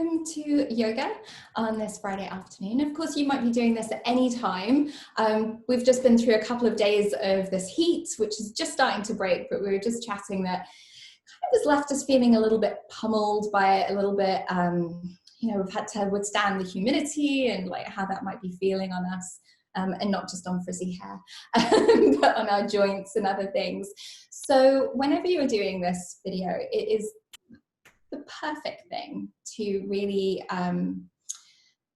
welcome to yoga on this Friday afternoon. Of course, you might be doing this at any time. We've just been through a couple of days of this heat, which is just starting to break, but we were just chatting that kind of has left us feeling a little bit pummeled by it, a little bit, we've had to withstand the humidity and like how that might be feeling on us. And not just on frizzy hair, but on our joints and other things. So whenever you're doing this video, it is the perfect thing to really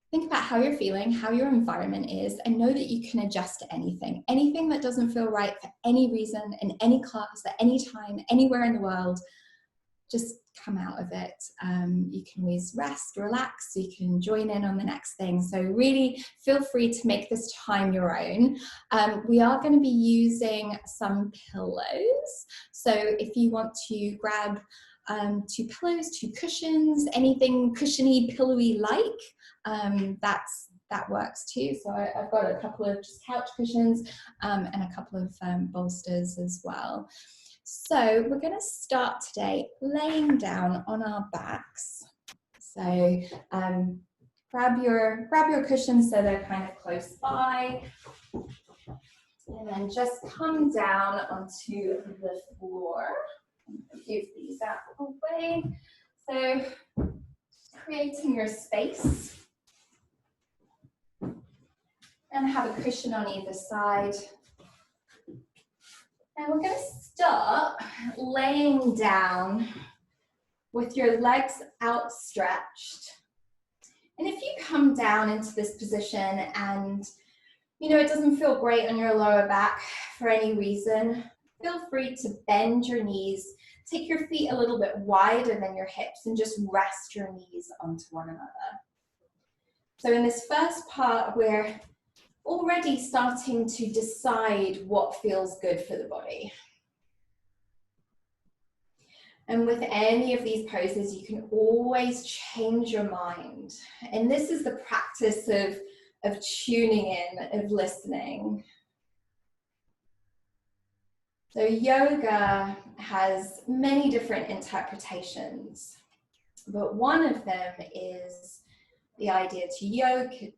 think about how you're feeling, how your environment is, and know that you can adjust to anything. Anything that doesn't feel right for any reason, in any class, at any time, anywhere in the world, just come out of it. You can always rest, relax, you can join in on the next thing. So really feel free to make this time your own. We are going to be using some pillows. So if you want to grab 2 pillows, 2 cushions, anything cushiony, pillowy like, that works too. So I've got a couple of just couch cushions and a couple of bolsters as well. So we're going to start today laying down on our backs. So grab your cushions so they're kind of close by, and then just come down onto the floor. Move these out of the way. So creating your space, and have a cushion on either side. And we're going to start laying down with your legs outstretched. And if you come down into this position and it doesn't feel great on your lower back for any reason, feel free to bend your knees, take your feet a little bit wider than your hips, and just rest your knees onto one another. So in this first part, we're already starting to decide what feels good for the body. And with any of these poses, you can always change your mind. And this is the practice of tuning in, of listening. So yoga has many different interpretations, but one of them is the idea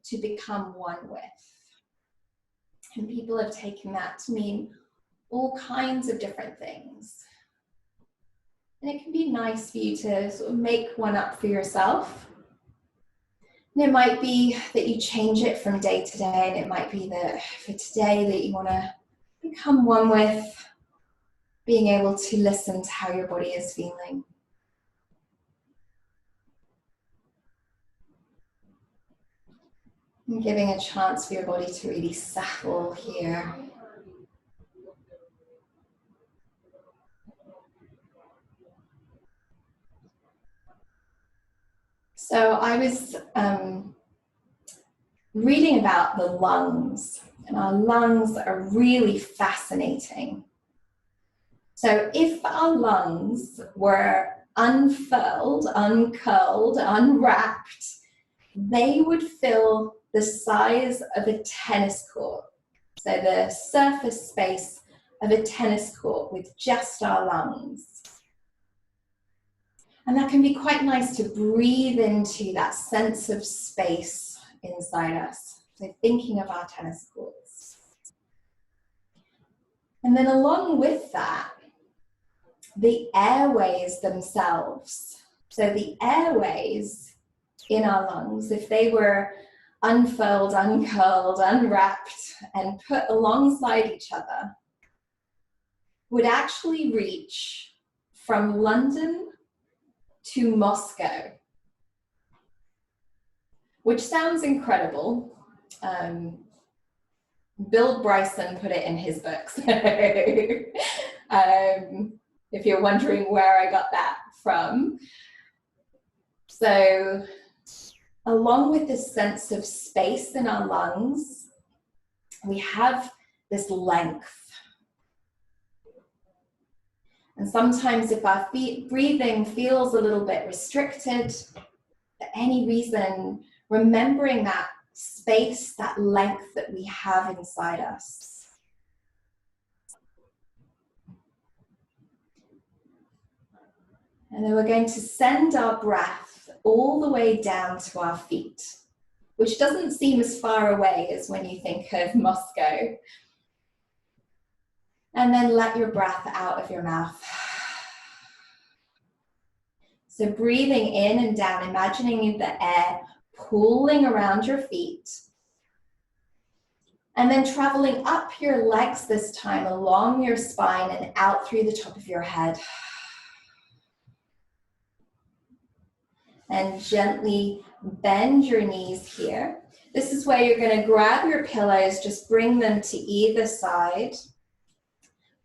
to become one with. And people have taken that to mean all kinds of different things. And it can be nice for you to sort of make one up for yourself. And it might be that you change it from day to day, and it might be that for today that you want to become one with being able to listen to how your body is feeling. And giving a chance for your body to really settle here. So I was reading about the lungs, and our lungs are really fascinating. So if our lungs were unfurled, uncurled, unwrapped, they would fill the size of a tennis court. So the surface space of a tennis court with just our lungs. And that can be quite nice to breathe into that sense of space inside us. So thinking of our tennis courts. And then along with that, the airways themselves. So the airways in our lungs, if they were unfurled, uncurled, unwrapped, and put alongside each other, would actually reach from London to Moscow, which sounds incredible. Bill Bryson put it in his books. If you're wondering where I got that from. So along with this sense of space in our lungs, we have this length. And sometimes if our breathing feels a little bit restricted, for any reason, remembering that space, that length that we have inside us. And then we're going to send our breath all the way down to our feet, which doesn't seem as far away as when you think of Moscow. And then let your breath out of your mouth. So breathing in and down, imagining the air pooling around your feet. And then traveling up your legs this time, along your spine and out through the top of your head. And gently bend your knees here. This is where you're going to grab your pillows, just bring them to either side.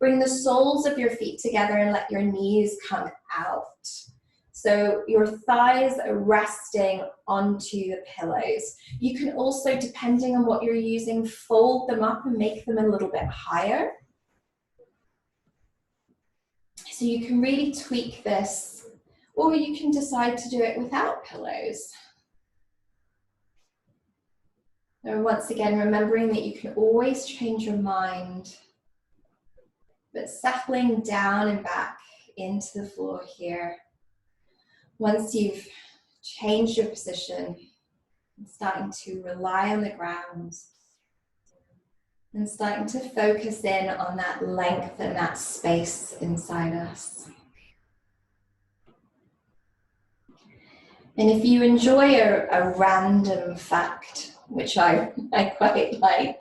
Bring the soles of your feet together and let your knees come out. So your thighs are resting onto the pillows. You can also, depending on what you're using, fold them up and make them a little bit higher. So you can really tweak this, or you can decide to do it without pillows. And once again, remembering that you can always change your mind, but settling down and back into the floor here. Once you've changed your position, starting to rely on the ground and starting to focus in on that length and that space inside us. And if you enjoy a random fact, which I quite like,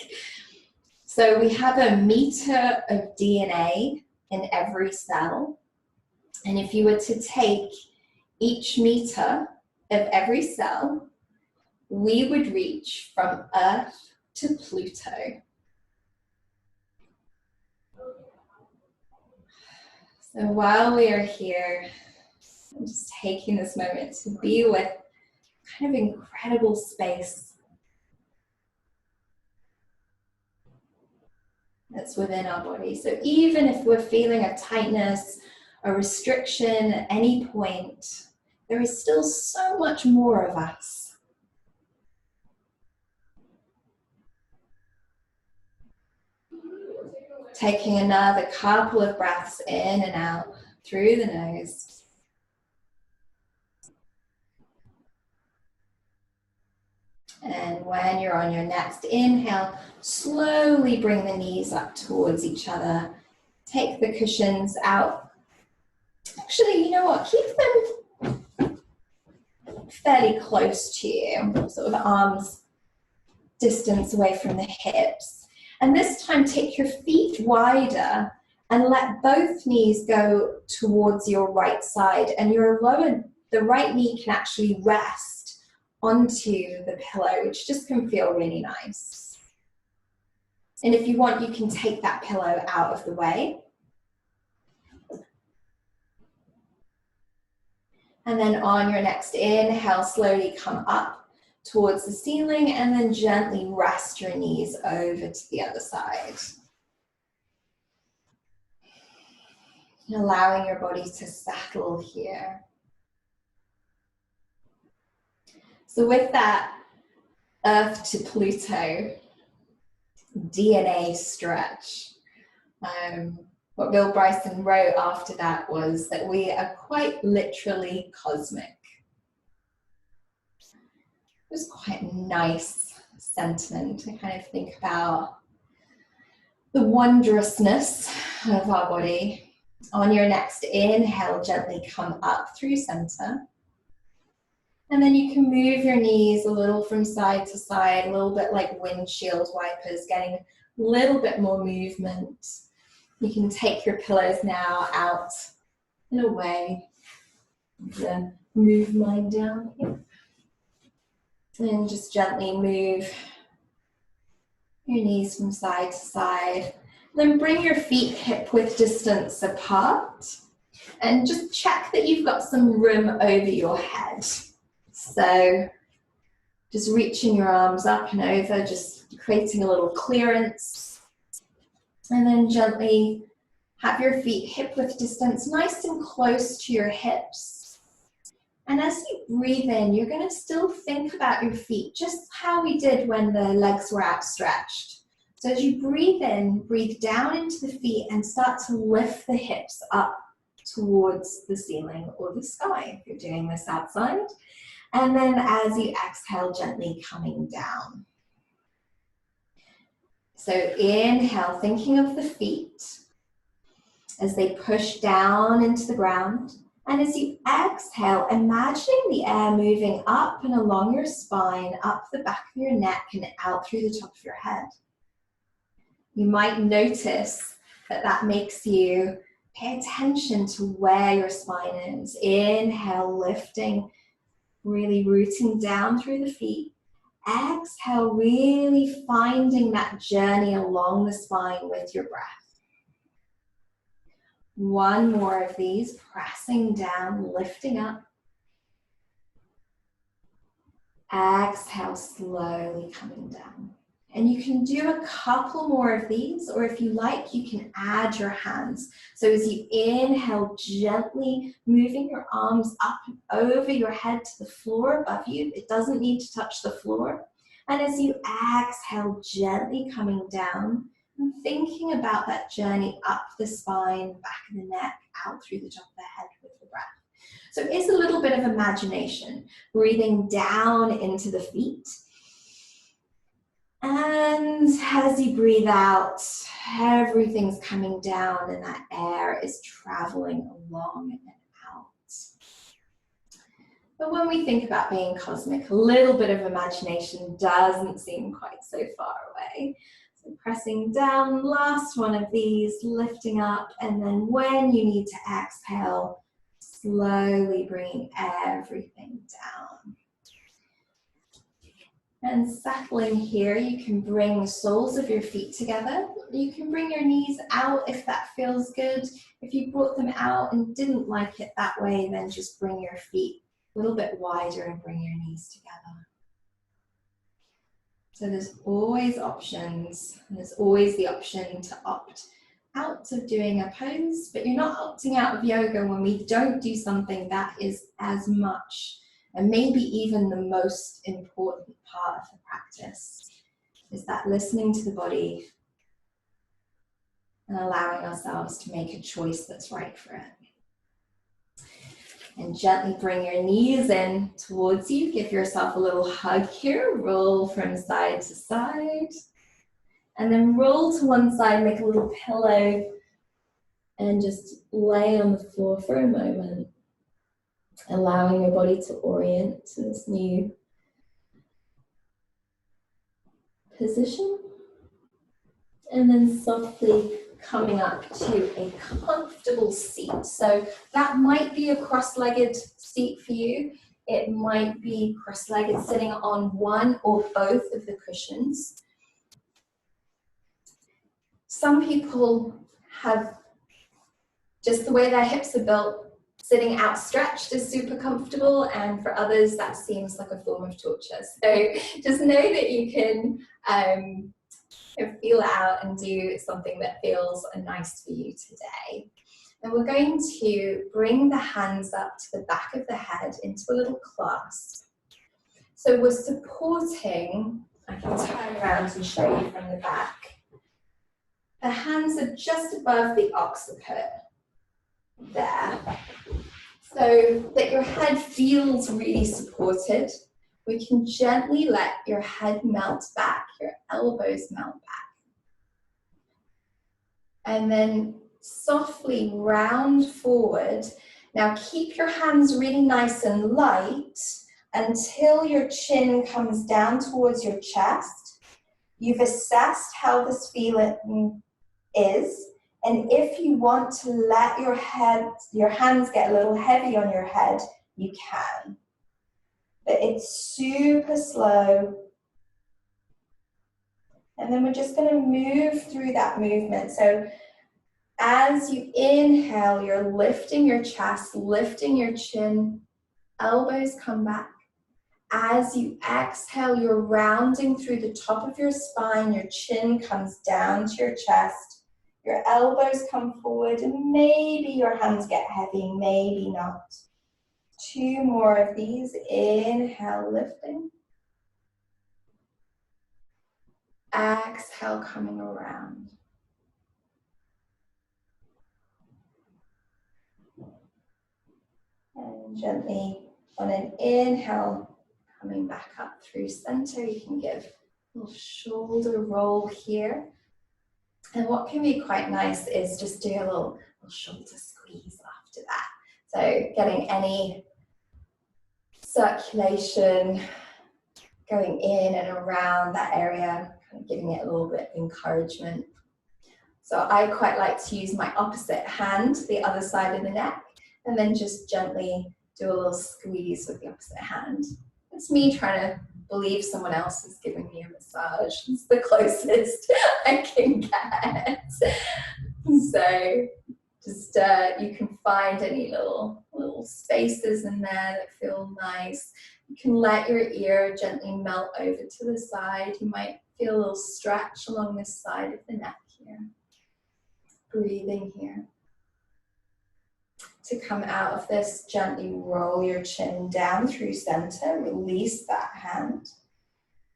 so we have 1 meter of DNA in every cell. And if you were to take each meter of every cell, we would reach from Earth to Pluto. So while we are here, I'm just taking this moment to be with kind of incredible space that's within our body. So even if we're feeling a tightness, a restriction at any point, there is still so much more of us. Taking another couple of breaths in and out through the nose. And when you're on your next inhale, slowly bring the knees up towards each other. Take the cushions out. Actually, you know what? Keep them fairly close to you, sort of arms distance away from the hips. And this time, take your feet wider and let both knees go towards your right side. And the right knee can actually rest onto the pillow, which just can feel really nice. And if you want, you can take that pillow out of the way. And then on your next inhale, slowly come up towards the ceiling and then gently rest your knees over to the other side. Allowing your body to settle here. So with that Earth to Pluto DNA stretch, what Bill Bryson wrote after that was that we are quite literally cosmic. It was quite a nice sentiment to kind of think about the wondrousness of our body. On your next inhale, gently come up through center. And then you can move your knees a little from side to side, a little bit like windshield wipers, getting a little bit more movement. You can take your pillows now out and away. Then move mine down here. And just gently move your knees from side to side. Then bring your feet hip-width distance apart. And just check that you've got some room over your head. So just reaching your arms up and over, just creating a little clearance. And then gently have your feet hip-width distance nice and close to your hips. And as you breathe in, you're going to still think about your feet, just how we did when the legs were outstretched. So as you breathe in, breathe down into the feet and start to lift the hips up towards the ceiling or the sky if you're doing this outside. And then as you exhale, gently coming down. So inhale, thinking of the feet as they push down into the ground. And as you exhale, imagining the air moving up and along your spine, up the back of your neck and out through the top of your head. You might notice that that makes you pay attention to where your spine is. Inhale, lifting, really rooting down through the feet. Exhale, really finding that journey along the spine with your breath. One more of these, pressing down, lifting up. Exhale, slowly coming down. And you can do a couple more of these, or if you like, you can add your hands. So as you inhale, gently moving your arms up and over your head to the floor above you. It doesn't need to touch the floor. And as you exhale, gently coming down and thinking about that journey up the spine, back of the neck, out through the top of the head with the breath. So it's a little bit of imagination, breathing down into the feet. And as you breathe out, everything's coming down and that air is traveling along and out. But when we think about being cosmic, a little bit of imagination doesn't seem quite so far away. So pressing down, last one of these, lifting up, and then when you need to exhale, slowly bringing everything down. And settling here, you can bring the soles of your feet together. You can bring your knees out if that feels good. If you brought them out and didn't like it that way, then just bring your feet a little bit wider and bring your knees together. So there's always options, and there's always the option to opt out of doing a pose, but you're not opting out of yoga when we don't do something that is as much and maybe even the most important part of the practice, is that listening to the body and allowing ourselves to make a choice that's right for it. And gently bring your knees in towards you. Give yourself a little hug here. Roll from side to side. And then roll to one side, make a little pillow, and just lay on the floor for a moment, allowing your body to orient to this new position. And then softly coming up to a comfortable seat. So that might be a cross-legged seat for you. It might be cross-legged sitting on one or both of the cushions. Some people have just the way their hips are built, sitting outstretched is super comfortable, and for others that seems like a form of torture. So just know that you can feel it out and do something that feels nice for you today. And we're going to bring the hands up to the back of the head into a little clasp. So we're supporting, I can turn around and show you from the back. The hands are just above the occiput, there. So that your head feels really supported. We can gently let your head melt back, your elbows melt back. And then softly round forward. Now keep your hands really nice and light until your chin comes down towards your chest. You've assessed how this feeling is. And if you want to let your hands get a little heavy on your head, you can. But it's super slow. And then we're just going to move through that movement. So as you inhale, you're lifting your chest, lifting your chin, elbows come back. As you exhale, you're rounding through the top of your spine, your chin comes down to your chest. Your elbows come forward and maybe your hands get heavy, maybe not. Two more of these. Inhale, lifting. Exhale, coming around. And gently on an inhale, coming back up through center, you can give a little shoulder roll here. And what can be quite nice is just do a little shoulder squeeze after that. So getting any circulation going in and around that area, kind of giving it a little bit of encouragement. So I quite like to use my opposite hand, the other side of the neck, and then just gently do a little squeeze with the opposite hand. It's me trying to believe someone else is giving me a massage. It's the closest I can get. So just you can find any little spaces in there that feel nice. You can let your ear gently melt over to the side. You might feel a little stretch along this side of the neck here. Breathing here. To come out of this, gently roll your chin down through center, release that hand.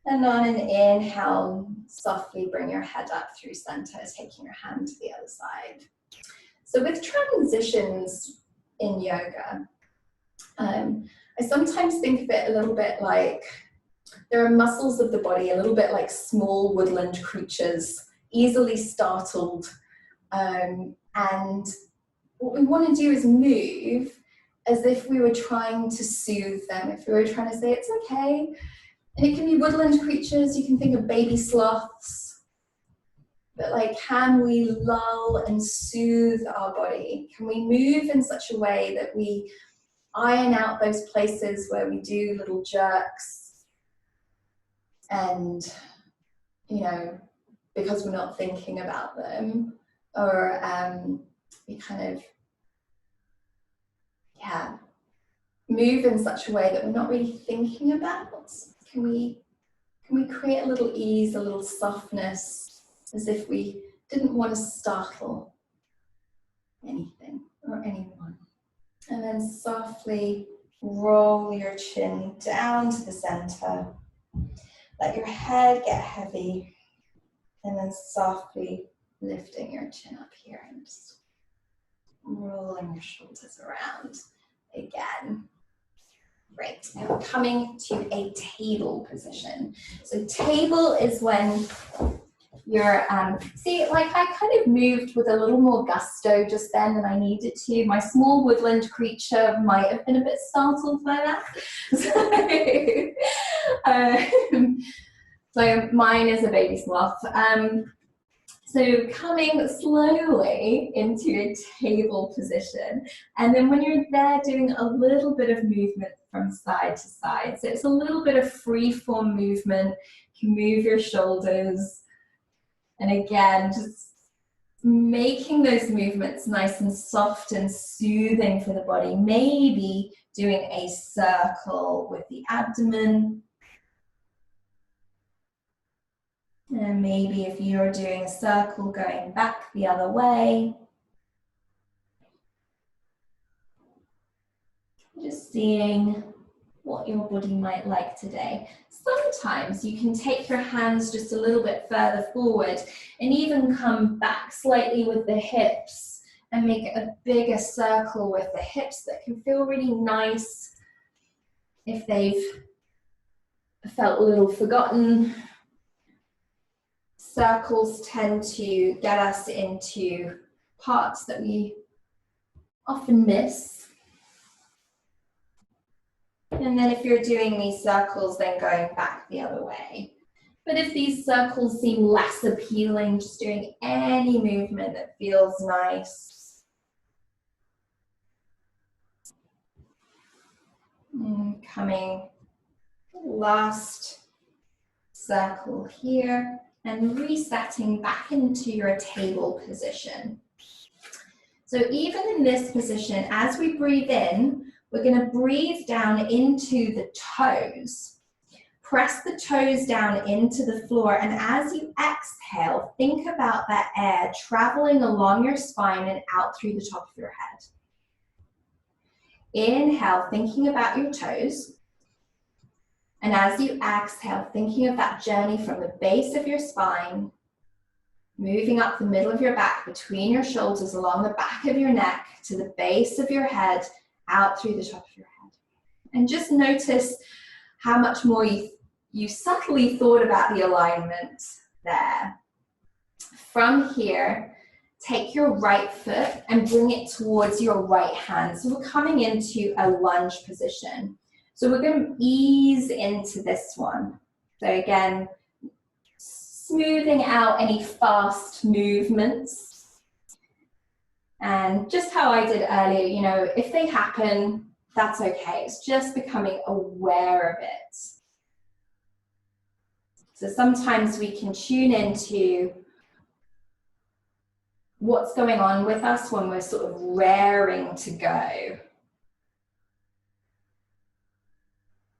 And on an inhale, softly bring your head up through center, taking your hand to the other side. So with transitions in yoga, I sometimes think of it a little bit like there are muscles of the body, a little bit like small woodland creatures, easily startled. And what we want to do is move as if we were trying to soothe them, if we were trying to say, it's okay. And it can be woodland creatures, you can think of baby sloths. But like, can we lull and soothe our body? Can we move in such a way that we iron out those places where we do little jerks and, you know, because we're not thinking about them, or we kind of, move in such a way that we're not really thinking about? Can we create a little ease, a little softness, as if we didn't want to startle anything or anyone? And then softly roll your chin down to the center. Let your head get heavy, and then softly lifting your chin up here and just rolling your shoulders around again. Great. Now we're coming to a table position. So table is when you're, see, like I kind of moved with a little more gusto just then than I needed to. My small woodland creature might have been a bit startled by that. So mine is a baby sloth. So coming slowly into a table position, and then when you're there, doing a little bit of movement from side to side. So it's a little bit of free form movement. You can move your shoulders, and again, just making those movements nice and soft and soothing for the body. Maybe doing a circle with the abdomen. And maybe if you're doing a circle, going back the other way. Just seeing what your body might like today. Sometimes you can take your hands just a little bit further forward and even come back slightly with the hips and make a bigger circle with the hips that can feel really nice if they've felt a little forgotten. Circles tend to get us into parts that we often miss. And then if you're doing these circles, then going back the other way. But if these circles seem less appealing, just doing any movement that feels nice. And coming last circle here. And resetting back into your table position. So even in this position, as we breathe in, we're going to breathe down into the toes. Press the toes down into the floor, and as you exhale, think about that air traveling along your spine and out through the top of your head. Inhale, thinking about your toes. And as you exhale, thinking of that journey from the base of your spine, moving up the middle of your back, between your shoulders, along the back of your neck, to the base of your head, out through the top of your head. And just notice how much more you subtly thought about the alignment there. From here, take your right foot and bring it towards your right hand. So we're coming into a lunge position. So we're going to ease into this one. So again, smoothing out any fast movements. And just how I did earlier, you know, if they happen, that's okay. It's just becoming aware of it. So sometimes we can tune into what's going on with us when we're sort of raring to go.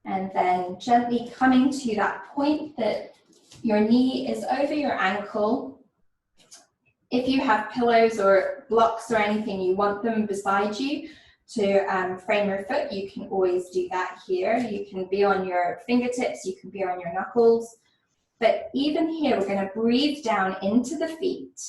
And then gently coming to that point that your knee is over your ankle. If you have pillows or blocks or anything, you want them beside you to frame your foot, you can always do that here. You can be on your fingertips, you can be on your knuckles. But even here, we're going to breathe down into the feet.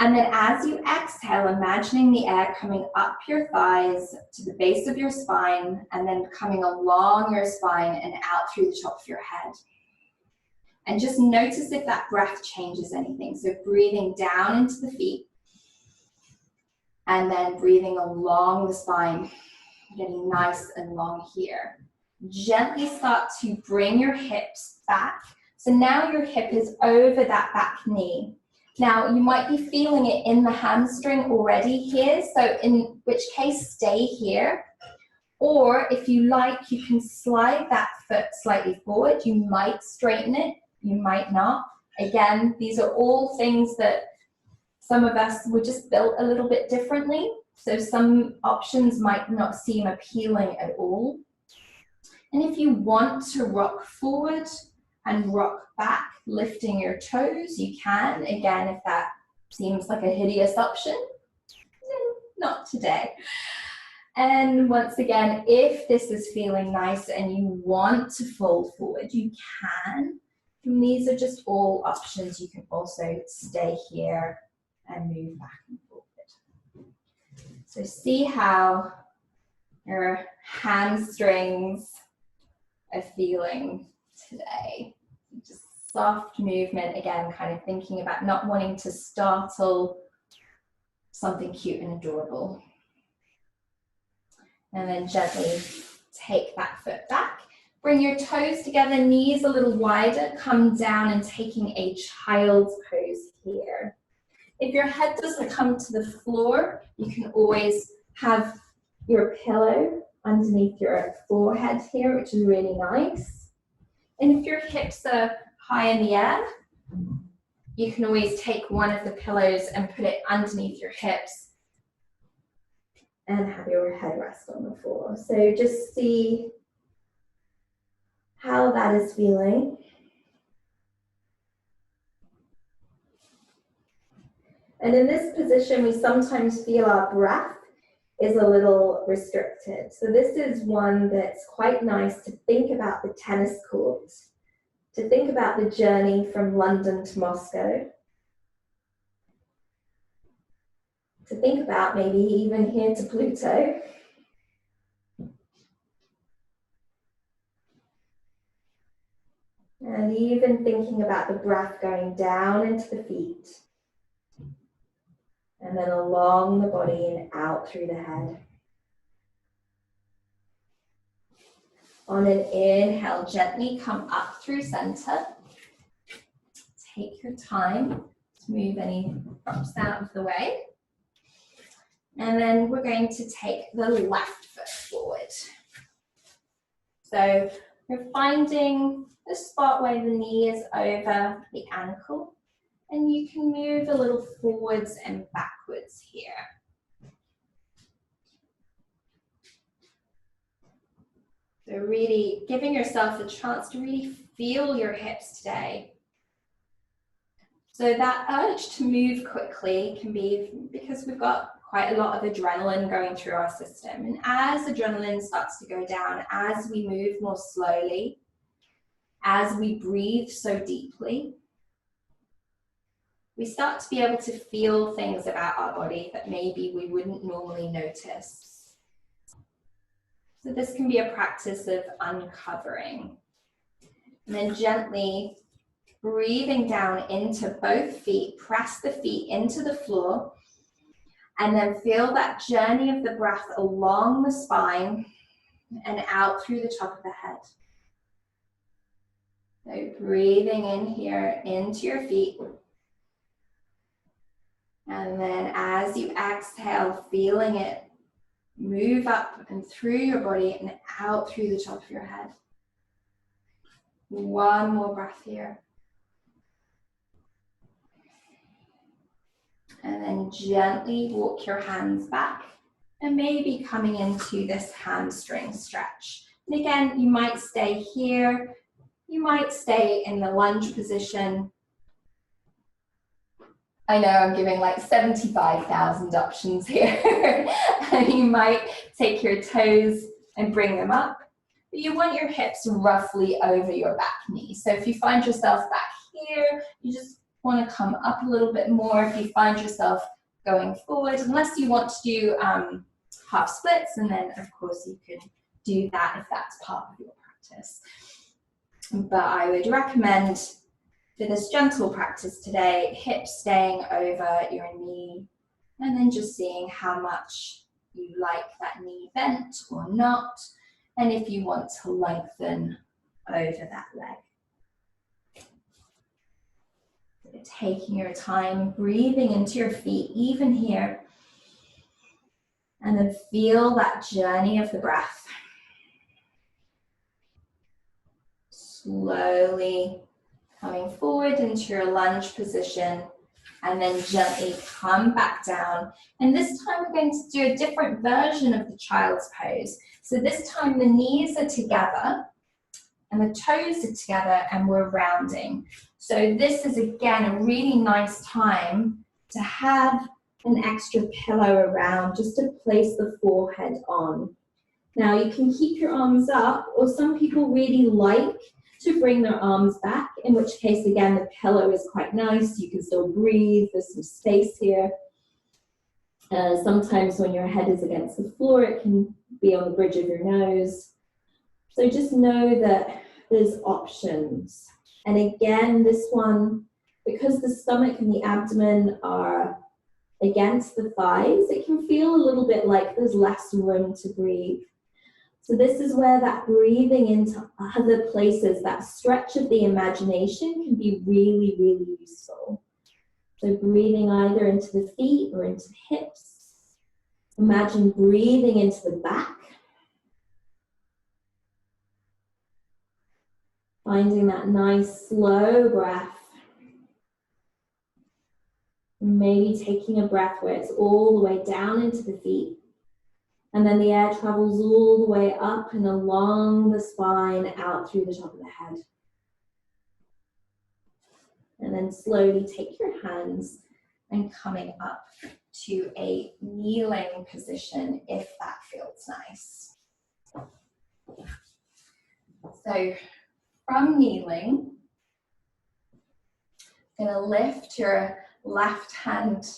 And then as you exhale, imagining the air coming up your thighs to the base of your spine and then coming along your spine and out through the top of your head. And just notice if that breath changes anything. So breathing down into the feet and then breathing along the spine, getting nice and long here. Gently start to bring your hips back. So now your hip is over that back knee. Now, you might be feeling it in the hamstring already here, so in which case, stay here. Or if you like, you can slide that foot slightly forward. You might straighten it, you might not. Again, these are all things that some of us were just built a little bit differently, so some options might not seem appealing at all. And if you want to rock forward and rock back, lifting your toes, you can. Again, if that seems like a hideous option, not today. And once again, if this is feeling nice and you want to fold forward, you can. And these are just all options. You can also stay here and move back and forward. So see how your hamstrings are feeling today. Just soft movement, again, kind of thinking about not wanting to startle something cute and adorable. And then gently take that foot back. Bring your toes together, knees a little wider, come down and taking a child's pose here. If your head doesn't come to the floor, you can always have your pillow underneath your forehead here, which is really nice. And if your hips are high in the air, you can always take one of the pillows and put it underneath your hips and have your head rest on the floor. So just see how that is feeling. And in this position, we sometimes feel our breath is a little restricted. So this is one that's quite nice to think about the tennis court, to think about the journey from London to Moscow, to think about maybe even here to Pluto. And even thinking about the breath going down into the feet, and then along the body and out through the head. On an inhale, gently come up through center. Take your time to move any props out of the way. And then we're going to take the left foot forward. So we're finding the spot where the knee is over the ankle. And you can move a little forwards and backwards here. So really giving yourself a chance to really feel your hips today. So that urge to move quickly can be because we've got quite a lot of adrenaline going through our system. And as adrenaline starts to go down, as we move more slowly, as we breathe so deeply, we start to be able to feel things about our body that maybe we wouldn't normally notice. So this can be a practice of uncovering. And then gently breathing down into both feet, press the feet into the floor, and then feel that journey of the breath along the spine and out through the top of the head. So breathing in here into your feet. And then as you exhale, feeling it move up and through your body and out through the top of your head. One more breath here. And then gently walk your hands back and maybe coming into this hamstring stretch. And again, you might stay here. You might stay in the lunge position. I know I'm giving like 75,000 options here. And you might take your toes and bring them up. But you want your hips roughly over your back knee. So if you find yourself back here, you just want to come up a little bit more. If you find yourself going forward, unless you want to do half splits, and then of course you can do that if that's part of your practice. But I would recommend for this gentle practice today, hips staying over your knee, and then just seeing how much you like that knee bent or not, and if you want to lengthen over that leg. So taking your time, breathing into your feet, even here, and then feel that journey of the breath. Slowly coming forward into your lunge position, and then gently come back down. And this time we're going to do a different version of the child's pose. So this time the knees are together and the toes are together and we're rounding. So this is again a really nice time to have an extra pillow around just to place the forehead on. Now you can keep your arms up, or some people really like to bring their arms back, in which case again the pillow is quite nice. You can still breathe, there's some space here. Sometimes when your head is against the floor, it can be on the bridge of your nose. So just know that there's options. And again, this one, because the stomach and the abdomen are against the thighs, it can feel a little bit like there's less room to breathe. So this is where that breathing into other places, that stretch of the imagination can be really, really useful. So breathing either into the feet or into the hips. Imagine breathing into the back. Finding that nice slow breath. Maybe taking a breath where it's all the way down into the feet. And then the air travels all the way up and along the spine, out through the top of the head. And then slowly take your hands and coming up to a kneeling position if that feels nice. So from kneeling, I'm going to lift your left hand.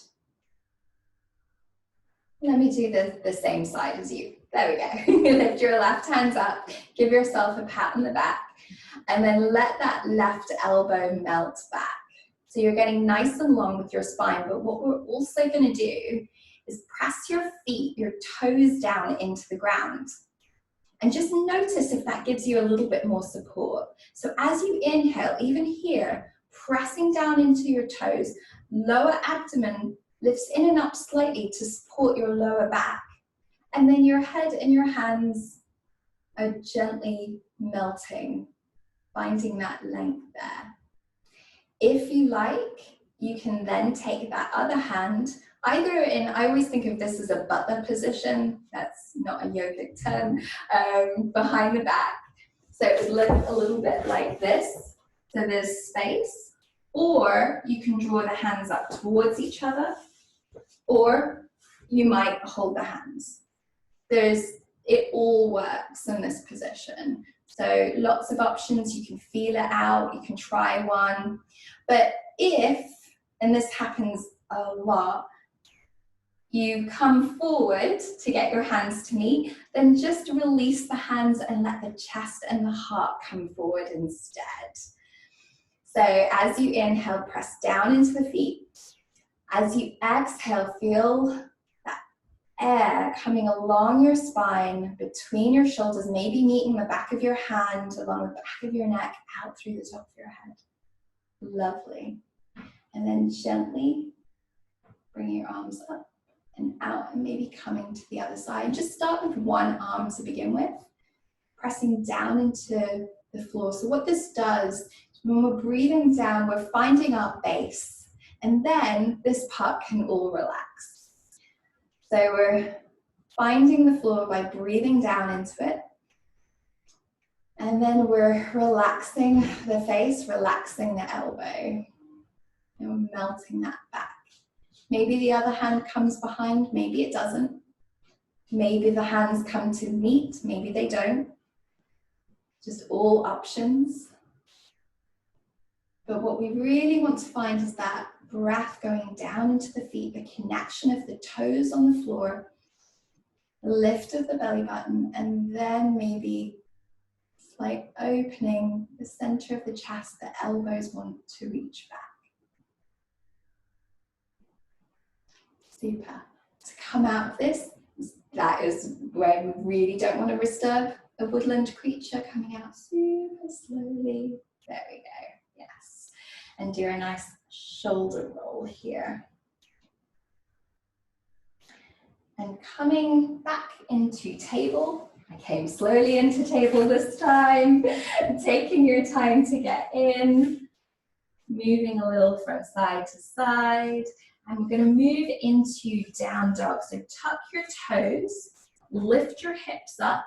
Let me do the same side as you. There we go. Lift your left hands up, give yourself a pat on the back, and then let that left elbow melt back. So you're getting nice and long with your spine, but what we're also going to do is press your feet, your toes down into the ground. And just notice if that gives you a little bit more support. So as you inhale, even here, pressing down into your toes, lower abdomen lifts in and up slightly to support your lower back. And then your head and your hands are gently melting, finding that length there. If you like, you can then take that other hand, either in, I always think of this as a butler position, that's not a yogic term, behind the back. So it would look a little bit like this, so there's space. Or you can draw the hands up towards each other, or you might hold the hands. It all works in this position. So lots of options, you can feel it out, you can try one. But if, and this happens a lot, you come forward to get your hands to meet, then just release the hands and let the chest and the heart come forward instead. So as you inhale, press down into the feet. As you exhale, feel that air coming along your spine, between your shoulders, maybe meeting the back of your hand, along the back of your neck, out through the top of your head. Lovely. And then gently bring your arms up and out, and maybe coming to the other side. Just start with one arm to begin with, pressing down into the floor. So what this does is when we're breathing down, we're finding our base, and then this part can all relax. So we're finding the floor by breathing down into it, and then we're relaxing the face, relaxing the elbow, and we're melting that back. Maybe the other hand comes behind, maybe it doesn't. Maybe the hands come to meet, maybe they don't. Just all options. But what we really want to find is that breath going down into the feet, the connection of the toes on the floor, the lift of the belly button, and then maybe slight opening the center of the chest, the elbows want to reach back. Super. To come out of this, that is where we really don't want to disturb a woodland creature, coming out super slowly. There we go. Yes. And do a nice shoulder roll here. And coming back into table. I came slowly into table this time. Taking your time to get in. Moving a little from side to side. And we're going to move into down dog. So tuck your toes, lift your hips up,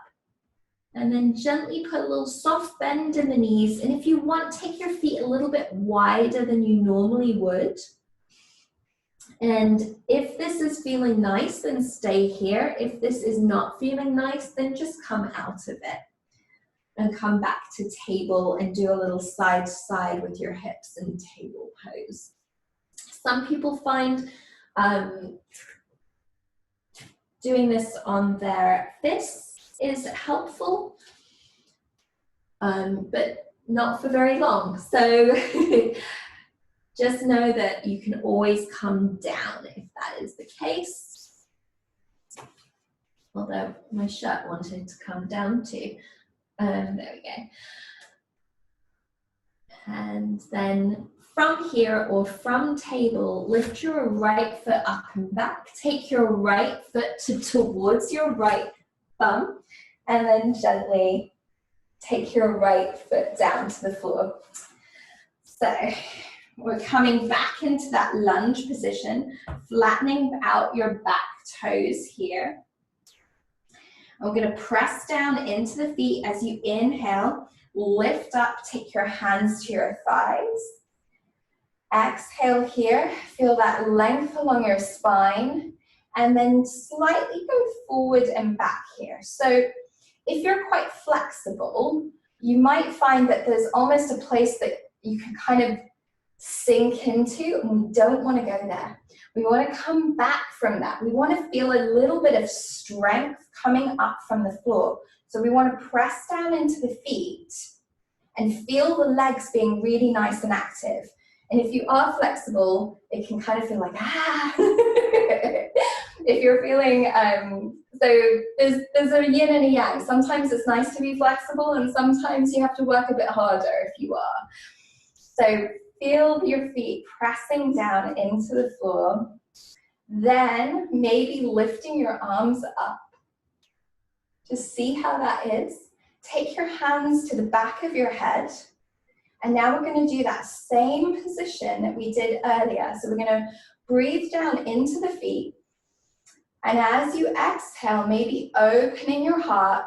and then gently put a little soft bend in the knees. And if you want, take your feet a little bit wider than you normally would. And if this is feeling nice, then stay here. If this is not feeling nice, then just come out of it. And come back to table and do a little side to side with your hips and table pose. Some people find doing this on their fists is helpful, but not for very long. So just know that you can always come down if that is the case. Although my shirt wanted to come down too. There we go. And then from here or from table, lift your right foot up and back. Take your right foot towards your right thumb, and then gently take your right foot down to the floor. So we're coming back into that lunge position, flattening out your back toes here. I'm going to press down into the feet as you inhale. Lift up, take your hands to your thighs. Exhale here, feel that length along your spine, and then slightly go forward and back here. So if you're quite flexible, you might find that there's almost a place that you can kind of sink into, and we don't want to go there. We want to come back from that. We want to feel a little bit of strength coming up from the floor. So we want to press down into the feet and feel the legs being really nice and active. And if you are flexible, it can kind of feel like, ah. If you're feeling, so there's a yin and a yang. Sometimes it's nice to be flexible, and sometimes you have to work a bit harder if you are. So feel your feet pressing down into the floor. Then maybe lifting your arms up. Just see how that is. Take your hands to the back of your head. And now we're going to do that same position that we did earlier. So we're going to breathe down into the feet. And as you exhale, maybe opening your heart,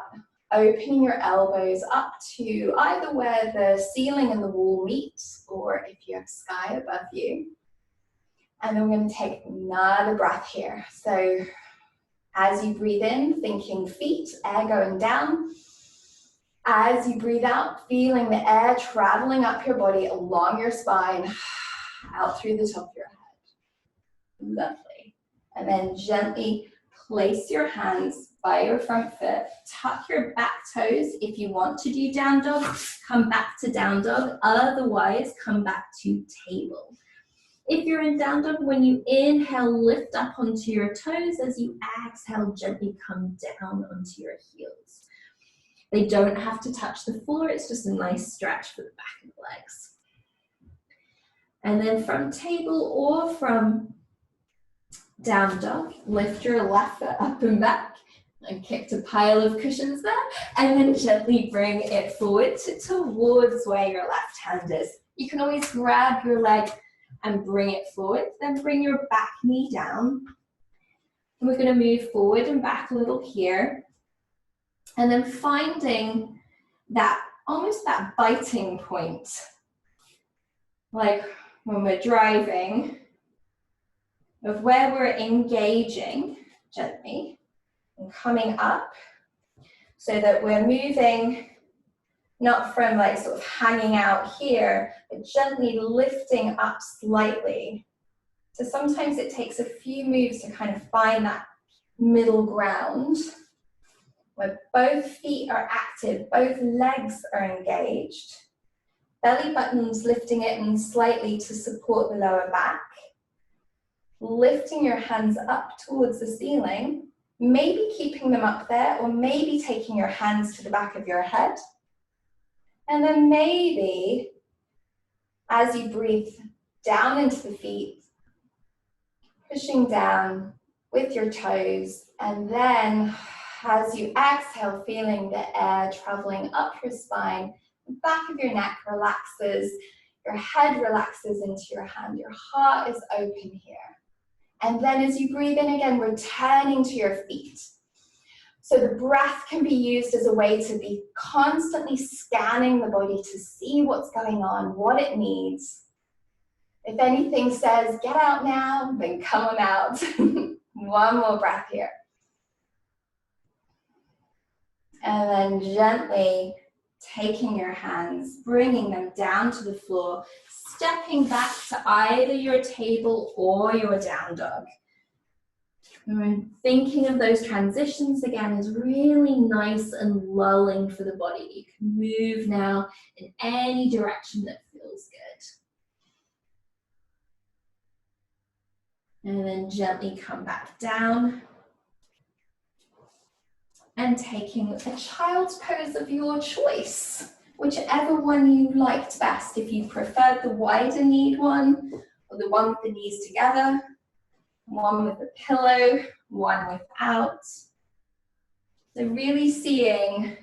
opening your elbows up to either where the ceiling and the wall meet, or if you have sky above you. And then we're going to take another breath here. So as you breathe in, thinking feet, air going down. As you breathe out, feeling the air traveling up your body, along your spine, out through the top of your head. Lovely. And then gently place your hands by your front foot. Tuck your back toes. If you want to do down dog, come back to down dog. Otherwise, come back to table. If you're in down dog, when you inhale, lift up onto your toes. As you exhale, gently come down onto your heels. They don't have to touch the floor. It's just a nice stretch for the back of the legs. And then from table or from down dog, lift your left foot up and back. I kicked a pile of cushions there. And then gently bring it forward towards where your left hand is. You can always grab your leg and bring it forward. Then bring your back knee down. And we're going to move forward and back a little here. And then finding that, almost that biting point. Like when we're driving, of where we're engaging gently and coming up so that we're moving not from like sort of hanging out here, but gently lifting up slightly. So sometimes it takes a few moves to kind of find that middle ground where both feet are active, both legs are engaged. Belly button's lifting it in slightly to support the lower back. Lifting your hands up towards the ceiling, maybe keeping them up there, or maybe taking your hands to the back of your head. And then maybe, as you breathe down into the feet, pushing down with your toes, and then as you exhale, feeling the air traveling up your spine, the back of your neck relaxes, your head relaxes into your hand, your heart is open here. And then as you breathe in again, returning to your feet. So the breath can be used as a way to be constantly scanning the body to see what's going on, what it needs. If anything says, get out now, then come on out. One more breath here. And then gently taking your hands, bringing them down to the floor, stepping back to either your table or your down dog. And thinking of those transitions again is really nice and lulling for the body. You can move now in any direction that feels good. And then gently come back down. And taking a child's pose of your choice, whichever one you liked best. If you preferred the wider kneed one, or the one with the knees together, one with a pillow, one without. So really seeing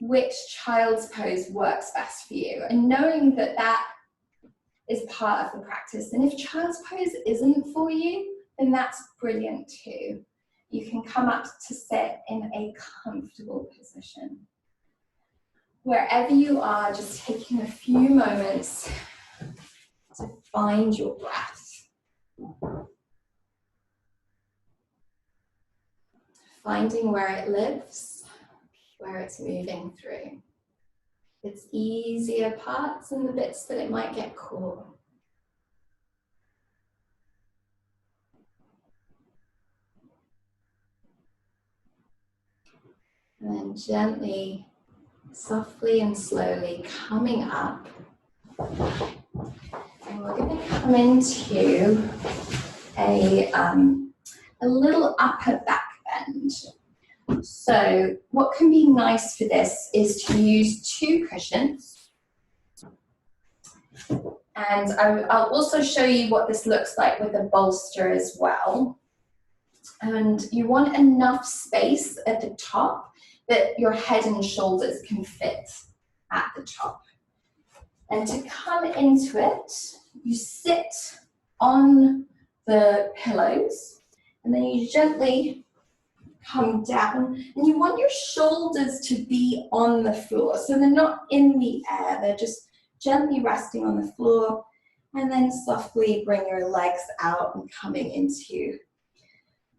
which child's pose works best for you, and knowing that that is part of the practice. And if child's pose isn't for you, then that's brilliant too. You can come up to sit in a comfortable position. Wherever you are, just taking a few moments to find your breath. Finding where it lives, where it's moving through. Its easier parts and the bits that it might get caught. And then gently, softly and slowly coming up. And we're going to come into a little upper back bend. So what can be nice for this is to use 2 cushions. And I'll also show you what this looks like with a bolster as well. And you want enough space at the top that your head and shoulders can fit at the top. And to come into it, you sit on the pillows and then you gently come down, and you want your shoulders to be on the floor. So they're not in the air, they're just gently resting on the floor, and then softly bring your legs out and coming into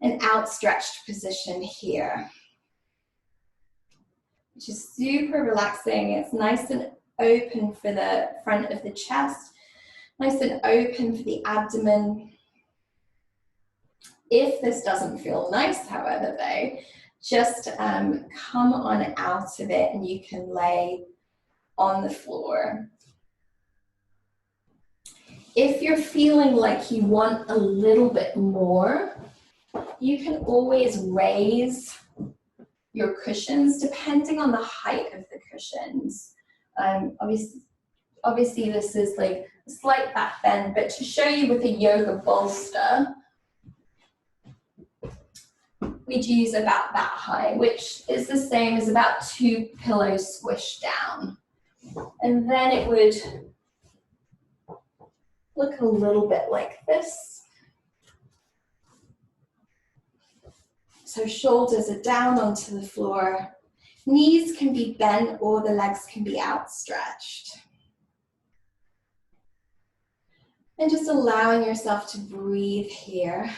an outstretched position here, which is super relaxing. It's nice and open for the front of the chest, nice and open for the abdomen. If this doesn't feel nice, however, though, just come on out of it and you can lay on the floor. If you're feeling like you want a little bit more, you can always raise your cushions depending on the height of the cushions. Obviously this is like a slight back bend, but to show you with a yoga bolster, we'd use about that high, which is the same as about 2 pillows squished down. And then it would look a little bit like this. So shoulders are down onto the floor. Knees can be bent or the legs can be outstretched. And just allowing yourself to breathe here.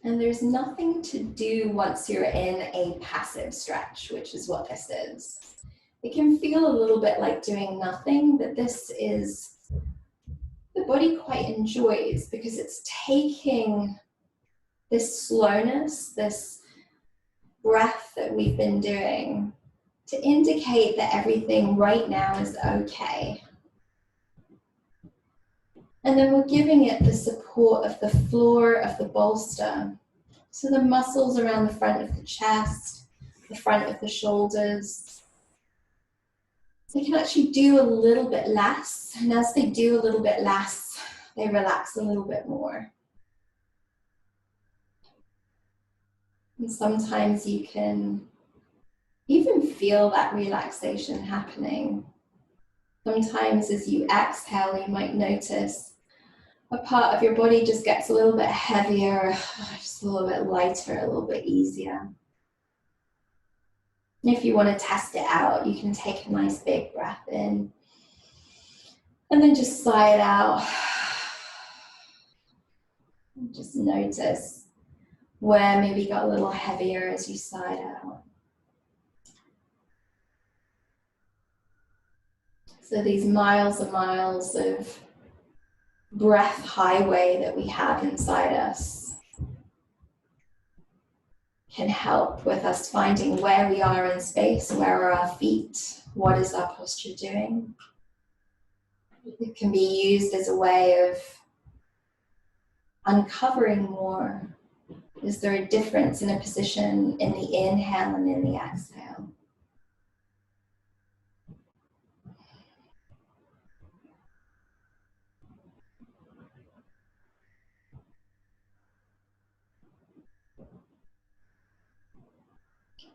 And there's nothing to do once you're in a passive stretch, which is what this is. It can feel a little bit like doing nothing, but this is, the body quite enjoys because it's taking this slowness, this breath that we've been doing to indicate that everything right now is okay. And then we're giving it the support of the floor of the bolster. So the muscles around the front of the chest, the front of the shoulders, they can actually do a little bit less. And as they do a little bit less, they relax a little bit more. And sometimes you can even feel that relaxation happening. Sometimes as you exhale, you might notice a part of your body just gets a little bit heavier, just a little bit lighter, a little bit easier. And if you want to test it out, you can take a nice big breath in and then just sigh it out. Just notice where maybe you got a little heavier as you sighed out. So these miles and miles of breath highway that we have inside us can help with us finding where we are in space, where are our feet, what is our posture doing. It can be used as a way of uncovering more. Is there a difference in a position in the inhale and in the exhale?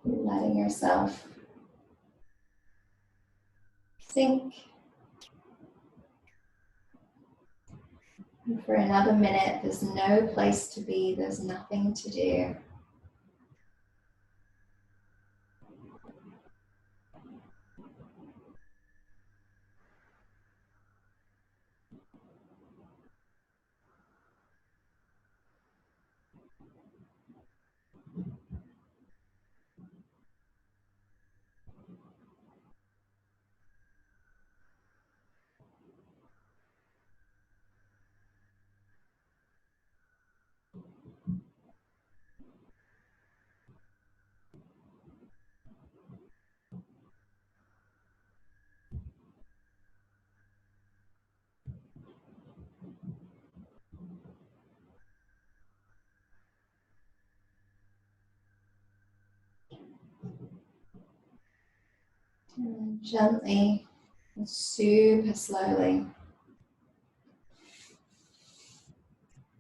Letting yourself sink. And for another minute, there's no place to be, there's nothing to do. And gently and super slowly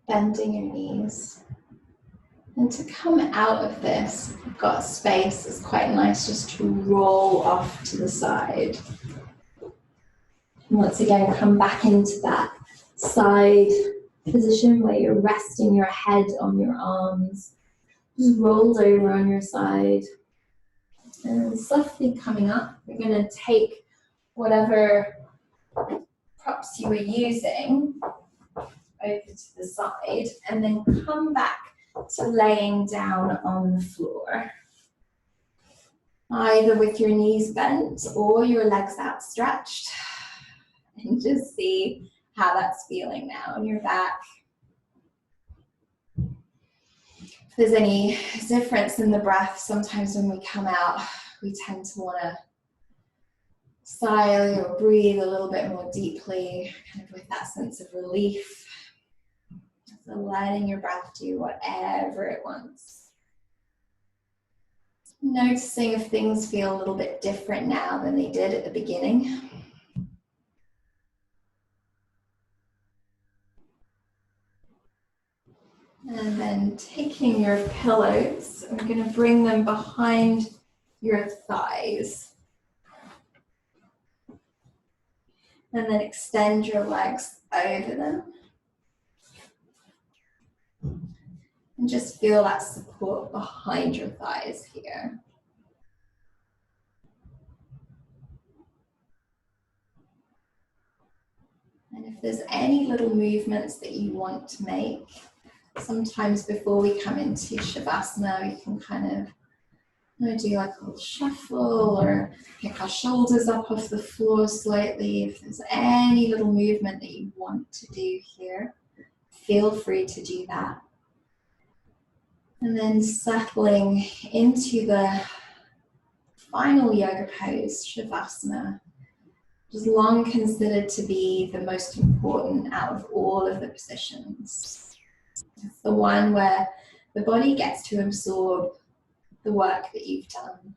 bending your knees. And to come out of this, if you've got space, it's quite nice just to roll off to the side. And once again, come back into that side position where you're resting your head on your arms, just rolled over on your side. And softly coming up, you're going to take whatever props you were using over to the side and then come back to laying down on the floor. either with your knees bent or your legs outstretched. And just see how that's feeling now on your back. If there's any difference in the breath, sometimes when we come out, we tend to want to sigh or breathe a little bit more deeply, kind of with that sense of relief. So letting your breath do whatever it wants. Noticing if things feel a little bit different now than they did at the beginning. And then taking your pillows, I'm going to bring them behind your thighs. And then extend your legs over them. And just feel that support behind your thighs here. And if there's any little movements that you want to make, sometimes before we come into Shavasana, we can kind of do like a little shuffle or pick our shoulders up off the floor slightly. If there's any little movement that you want to do here, feel free to do that. And then settling into the final yoga pose, Shavasana, which is long considered to be the most important out of all of the positions. It's the one where the body gets to absorb the work that you've done.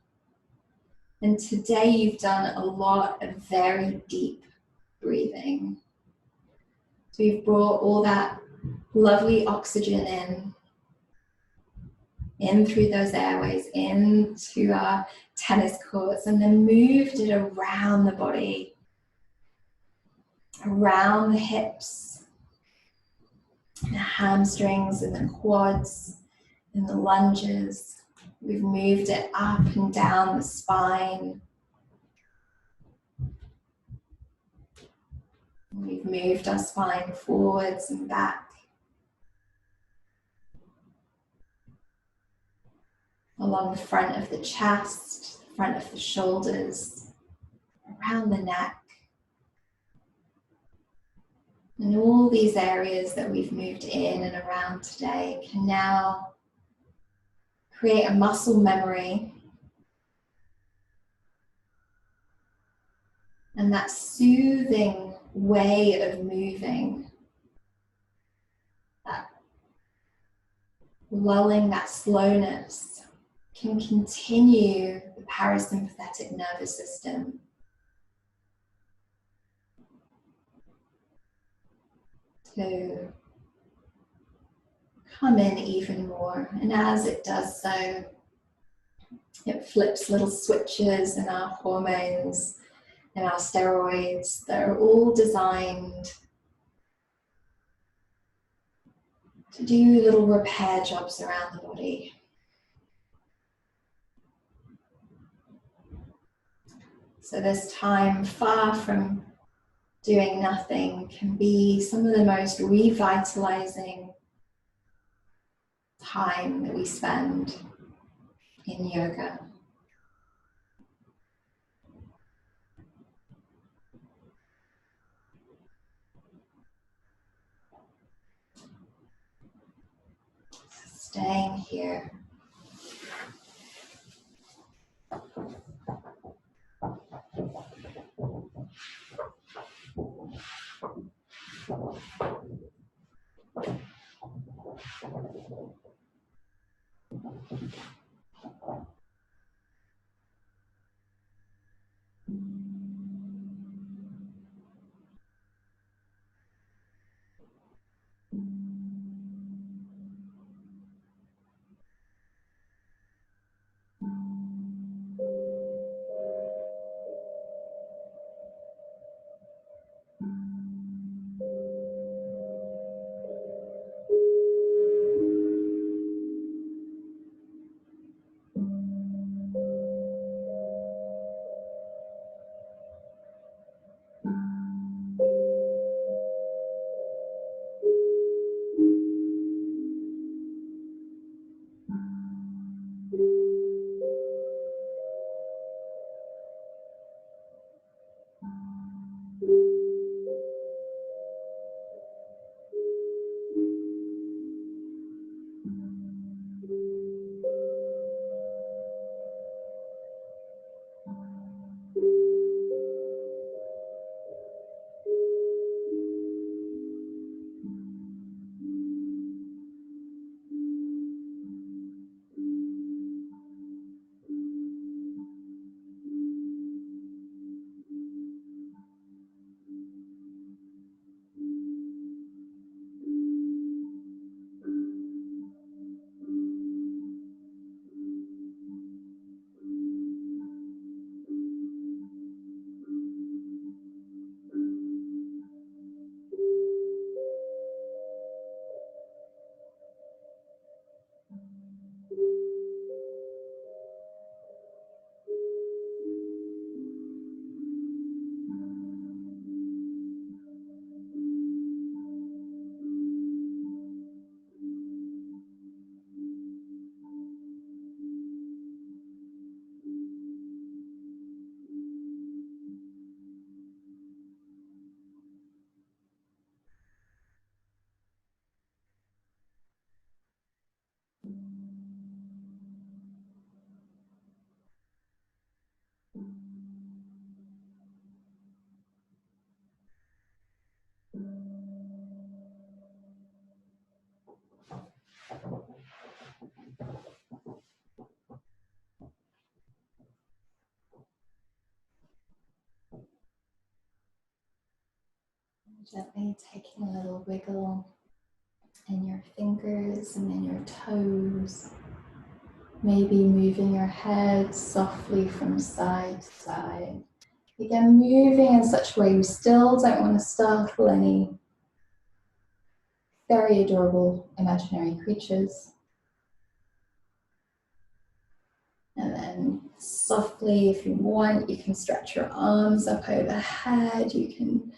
And today you've done a lot of very deep breathing. So you've brought all that lovely oxygen in through those airways, into our tennis courts, and then moved it around the body, around the hips, the hamstrings and the quads and the lunges. We've moved it up and down the spine. We've moved our spine forwards and back. Along the front of the chest, the front of the shoulders, around the neck. And all these areas that we've moved in and around today can now create a muscle memory. And that soothing way of moving, that lulling, that slowness, can continue the parasympathetic nervous system to come in even more. And as it does so, it flips little switches in our hormones and our steroids that are all designed to do little repair jobs around the body. So this time, far from doing nothing, can be some of the most revitalizing time that we spend in yoga. Staying here. Gently taking a little wiggle in your fingers and in your toes. Maybe moving your head softly from side to side. Again, moving in such a way you still don't want to startle any very adorable imaginary creatures. And then softly, if you want, you can stretch your arms up overhead. You can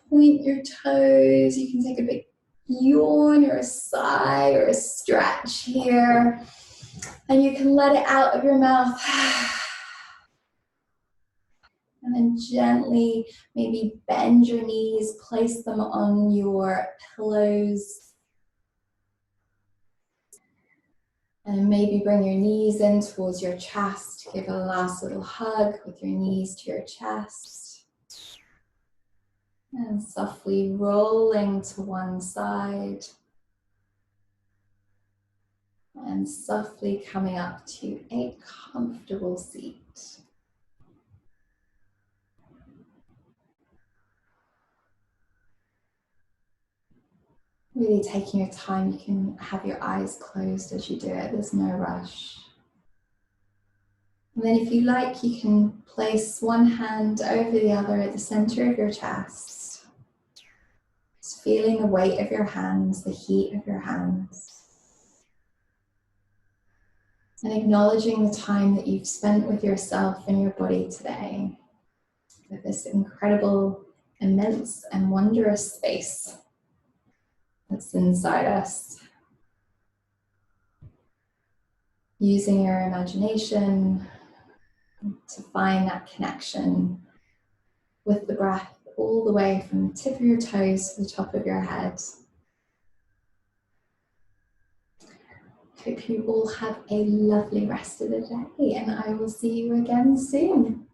point your toes. You can take a big yawn or a sigh or a stretch here. And you can let it out of your mouth. And then gently, maybe bend your knees, place them on your pillows. And maybe bring your knees in towards your chest. Give a last little hug with your knees to your chest. And softly rolling to one side. And softly coming up to a comfortable seat. Really taking your time, you can have your eyes closed as you do it, there's no rush. And then if you like, you can place one hand over the other at the center of your chest. Just feeling the weight of your hands, the heat of your hands. And acknowledging the time that you've spent with yourself and your body today. With this incredible, immense and wondrous space that's inside us. Using your imagination to find that connection with the breath all the way from the tip of your toes to the top of your head. Hope you all have a lovely rest of the day, and I will see you again soon.